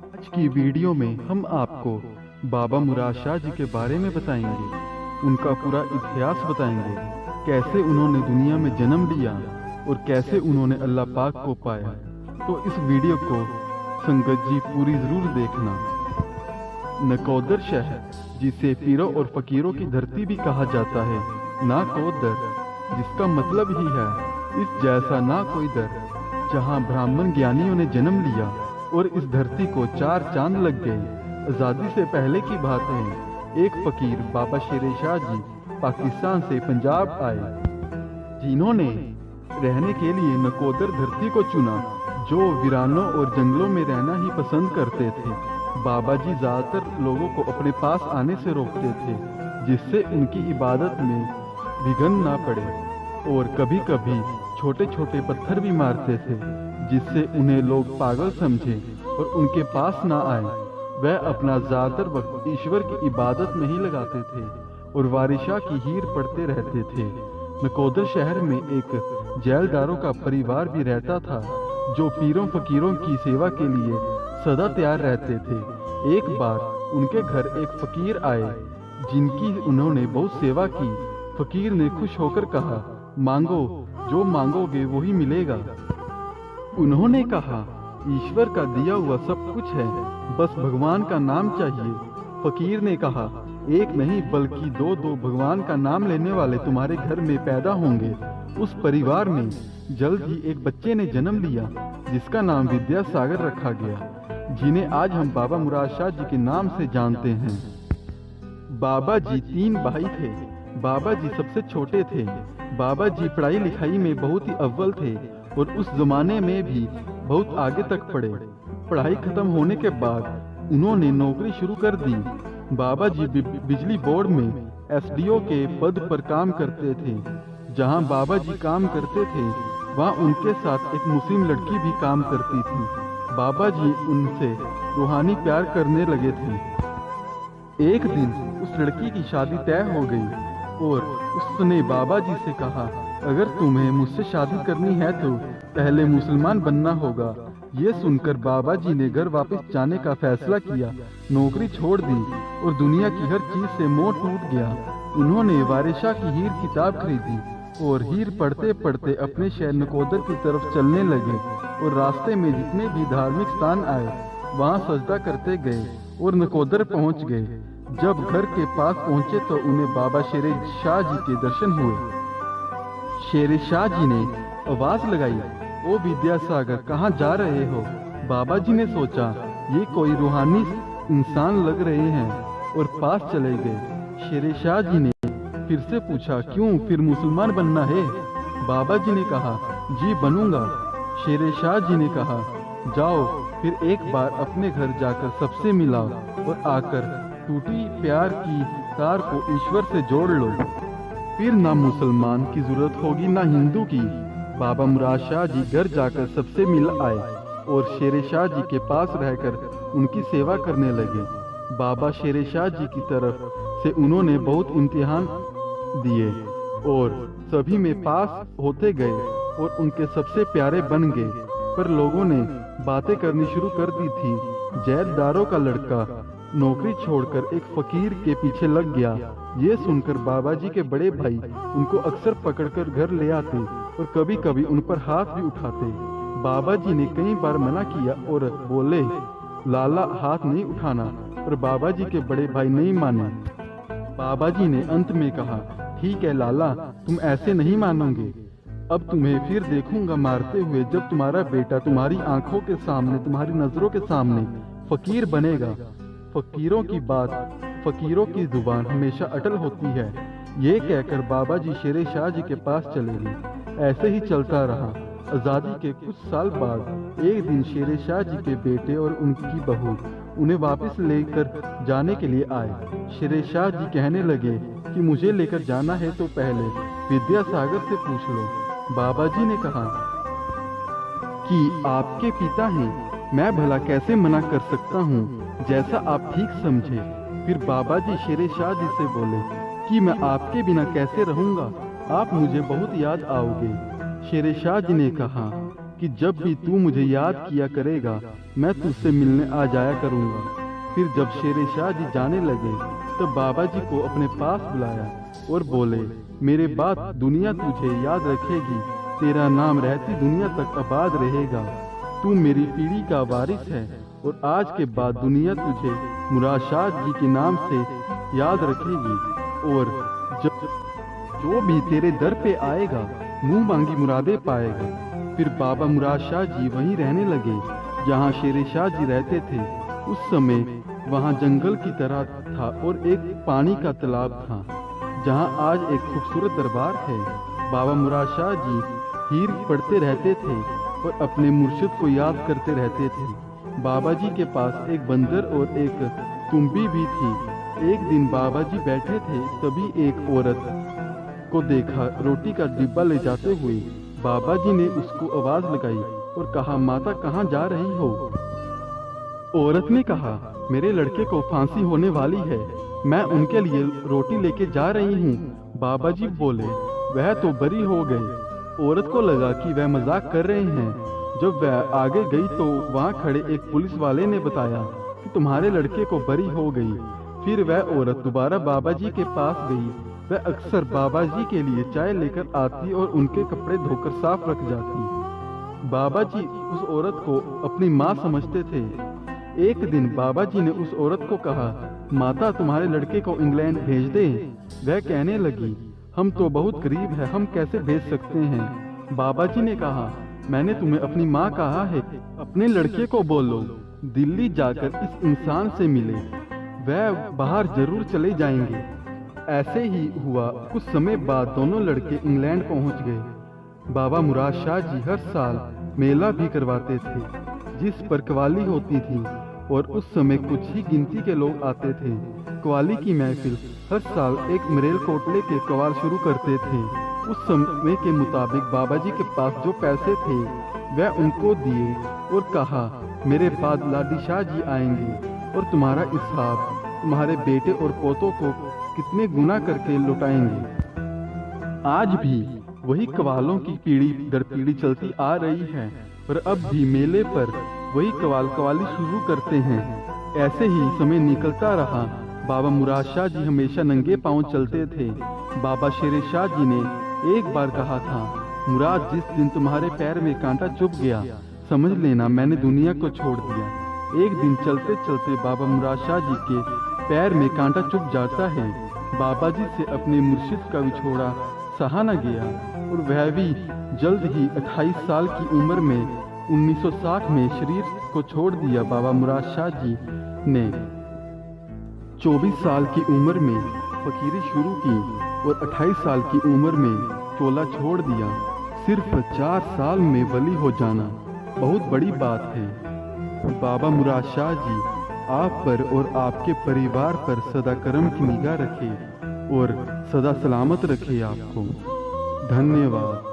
आज की वीडियो में हम आपको बाबा मुराद शाह जी के बारे में बताएंगे। उनका पूरा इतिहास बताएंगे, कैसे उन्होंने दुनिया में जन्म लिया और कैसे उन्होंने अल्लाह पाक को पाया। तो इस वीडियो को संगत जी पूरी ज़रूर देखना। नकोदर शहर, जिसे पीरों और फकीरों की धरती भी कहा जाता है, नाकोदर, जिसका मतलब ही है इस जैसा ना कोई दर, जहाँ ब्राह्मण ज्ञानियों ने जन्म लिया और इस धरती को 4 चांद लग गए। आज़ादी से पहले की बात है, एक फकीर बाबा शेर शाह जी पाकिस्तान से पंजाब आए, जिन्होंने रहने के लिए नकोदर धरती को चुना, जो वीरानों और जंगलों में रहना ही पसंद करते थे। बाबा जी ज़्यादातर लोगों को अपने पास आने से रोकते थे, जिससे उनकी इबादत में विघ्न ना पड़े, और कभी कभी छोटे छोटे पत्थर भी मारते थे, जिससे उन्हें लोग पागल समझे और उनके पास ना आए। वह अपना ज़्यादातर वक्त ईश्वर की इबादत में ही लगाते थे और वारिशा की हीर पढ़ते रहते थे। नकोदर शहर में एक जेलदारों का परिवार भी रहता था, जो पीरों फकीरों की सेवा के लिए सदा तैयार रहते थे। एक बार उनके घर एक फकीर आए, जिनकी उन्होंने बहुत सेवा की। फकीर ने खुश होकर कहा, मांगो, जो मांगोगे वही मिलेगा। उन्होंने कहा, ईश्वर का दिया हुआ सब कुछ है, बस भगवान का नाम चाहिए। फकीर ने कहा, एक नहीं बल्कि दो भगवान का नाम लेने वाले तुम्हारे घर में पैदा होंगे। उस परिवार में जल्द ही एक बच्चे ने जन्म लिया, जिसका नाम विद्यासागर रखा गया, जिन्हें आज हम बाबा मुराद शाह जी के नाम से जानते हैं। बाबा जी 3 भाई थे। बाबा जी सबसे छोटे थे। बाबा जी पढ़ाई लिखाई में बहुत ही अव्वल थे और उस जमाने में भी बहुत आगे तक पढ़े। पढ़ाई खत्म होने के बाद उन्होंने नौकरी शुरू कर दी। बाबा जी बिजली बोर्ड में एसडीओ के पद पर काम करते थे। जहां बाबा जी काम करते थे, वहां उनके साथ एक मुस्लिम लड़की भी काम करती थी। बाबा जी उनसे रूहानी प्यार करने लगे थे। एक दिन उस लड़की की शादी तय हो गई और उसने बाबा जी से कहा, अगर तुम्हें मुझसे शादी करनी है तो पहले मुसलमान बनना होगा। ये सुनकर बाबा जी ने घर वापस जाने का फैसला किया, नौकरी छोड़ दी और दुनिया की हर चीज से मोह टूट गया। उन्होंने वारिशा की हीर किताब खरीदी और हीर पढ़ते पढ़ते अपने शहर नकोदर की तरफ चलने लगे और रास्ते में जितने भी धार्मिक स्थान आए, वहाँ सजदा करते गए और नकोदर पहुँच गए। जब घर के पास पहुँचे तो उन्हें बाबा शेर शाह जी के दर्शन हुए। शेर शाह जी ने आवाज लगाई, ओ विद्यासागर, कहाँ जा रहे हो? बाबा जी ने सोचा ये कोई रूहानी इंसान लग रहे हैं और पास चले गए। शेर शाह जी ने फिर से पूछा, क्यों, फिर मुसलमान बनना है? बाबा जी ने कहा, जी बनूंगा। शेर शाह जी ने कहा, जाओ फिर एक बार अपने घर जाकर सबसे मिलाओ और आकर टूटी प्यार की तार को ईश्वर से जोड़ लो, फिर ना मुसलमान की जरूरत होगी ना हिंदू की। बाबा मुराद शाह जी घर जाकर सबसे मिल आए और शेर शाह जी के पास रहकर उनकी सेवा करने लगे। बाबा शेर शाह जी की तरफ से उन्होंने बहुत इम्तिहान दिए और सभी में पास होते गए और उनके सबसे प्यारे बन गए। पर लोगों ने बातें करनी शुरू कर दी थी। जेलदारों का लड़का नौकरी छोड़कर एक फकीर के पीछे लग गया। ये सुनकर बाबा जी के बड़े भाई उनको अक्सर पकड़कर घर ले आते और कभी कभी उन पर हाथ भी उठाते। बाबा जी ने कई बार मना किया और बोले, लाला हाथ नहीं उठाना, पर बाबा जी के बड़े भाई नहीं माने। बाबा जी ने अंत में कहा, ठीक है लाला, तुम ऐसे नहीं मानोगे, अब तुम्हें फिर देखूंगा मारते हुए, जब तुम्हारा बेटा तुम्हारी आंखों के सामने, तुम्हारी नजरों के सामने फकीर बनेगा। फकीरों की बात, फकीरों की जुबान हमेशा अटल होती है। ये कहकर बाबा जी शेर शाह जी के पास चले गए। ऐसे ही चलता रहा। आज़ादी के कुछ साल बाद एक दिन शेर शाह जी के बेटे और उनकी बहू उन्हें वापस लेकर जाने के लिए आए। शेर शाह जी कहने लगे कि मुझे लेकर जाना है तो पहले विद्यासागर से पूछ लो। बाबा जी ने कहा कि आपके पिता हैं, मैं भला कैसे मना कर सकता हूँ, जैसा आप ठीक समझे। फिर बाबा जी शेर शाह जी से बोले कि मैं आपके बिना कैसे रहूँगा, आप मुझे बहुत याद आओगे। शेर शाह जी ने कहा, कि जब भी तू मुझे याद किया करेगा मैं तुझसे मिलने आ जाया करूँगा। फिर जब शेर शाह जी जाने लगे तो बाबा जी को अपने पास बुलाया और बोले, मेरे बाद दुनिया तुझे याद रखेगी, तेरा नाम रहती दुनिया तक आबाद रहेगा। तू मेरी पीढ़ी का वारिस है और आज के बाद दुनिया तुझे मुराद शाह जी के नाम से याद रखेगी और जो भी तेरे दर पे आएगा मुंह मांगी मुरादे पाएगा। फिर बाबा मुराद शाह जी वहीं रहने लगे जहाँ शेर शाह जी रहते थे। उस समय वहाँ जंगल की तरह था और एक पानी का तालाब था जहाँ आज एक खूबसूरत दरबार है। बाबा मुराद शाह जी हीर पढ़ते रहते थे और अपने मुर्शिद को याद करते रहते थे। बाबा जी के पास एक बंदर और एक तुम्बी भी थी। एक दिन बाबा जी बैठे थे, तभी एक औरत को देखा रोटी का डिब्बा ले जाते हुए। बाबा जी ने उसको आवाज लगाई और कहा, माता कहाँ जा रही हो? औरत ने कहा, मेरे लड़के को फांसी होने वाली है, मैं उनके लिए रोटी लेके जा रही हूँ। बाबा जी बोले, वह तो बरी हो गए। औरत को लगा कि वह मजाक कर रहे हैं। जब वह आगे गई तो वहाँ खड़े एक पुलिस वाले ने बताया कि तुम्हारे लड़के को बरी हो गई। फिर वह औरत दोबारा बाबा जी के पास गई। वह अक्सर बाबा जी के लिए चाय लेकर आती और उनके कपड़े धोकर साफ रख जाती। बाबा जी उस औरत को अपनी माँ समझते थे। एक दिन बाबा जी ने उस औरत को कहा, माता तुम्हारे लड़के को इंग्लैंड भेज दे। वह कहने लगी, हम तो बहुत गरीब है, हम कैसे भेज सकते हैं? बाबा जी ने कहा, मैंने तुम्हें अपनी माँ कहा है, अपने लड़के को बोलो दिल्ली जाकर इस इंसान से मिले, वह बाहर जरूर चले जाएंगे। ऐसे ही हुआ। कुछ समय बाद दोनों लड़के इंग्लैंड पहुंच गए। बाबा मुराद शाह जी हर साल मेला भी करवाते थे जिस पर कव्वाली होती थी और उस समय कुछ ही गिनती के लोग आते थे। कव्वाली की महफिल हर साल एक मरेल कोटले के कव्वाल शुरू करते थे। उस समय के मुताबिक बाबा जी के पास जो पैसे थे वह उनको दिए और कहा, मेरे बाद लाडी शाह जी आएंगे और तुम्हारा हिसाब तुम्हारे बेटे और पोतों को कितने गुना करके लौटाएंगे। आज भी वही कव्वालों की पीढ़ी दर पीढ़ी चलती आ रही है और अब भी मेले पर वही कव्वाली शुरू करते हैं। ऐसे ही समय निकलता रहा। बाबा मुराद शाह जी हमेशा नंगे पांव चलते थे। बाबा शेर शाह जी ने एक बार कहा था, मुराद जिस दिन तुम्हारे पैर में कांटा चुभ गया समझ लेना मैंने दुनिया को छोड़ दिया। एक दिन चलते चलते बाबा मुराद शाह जी के पैर में कांटा चुभ जाता है। बाबा जी से अपने मुर्शिद का विछोड़ा सहा न गया और वह भी जल्द ही 28 साल की उम्र में 1960 में शरीर को छोड़ दिया। बाबा मुराद शाह जी ने 24 साल की उम्र में फकीरी शुरू की और 28 साल की उम्र में चोला छोड़ दिया। सिर्फ 4 साल में वली हो जाना बहुत बड़ी बात है। बाबा मुराद शाह जी आप पर और आपके परिवार पर सदा करम की निगाह रखे और सदा सलामत रखे आपको। धन्यवाद।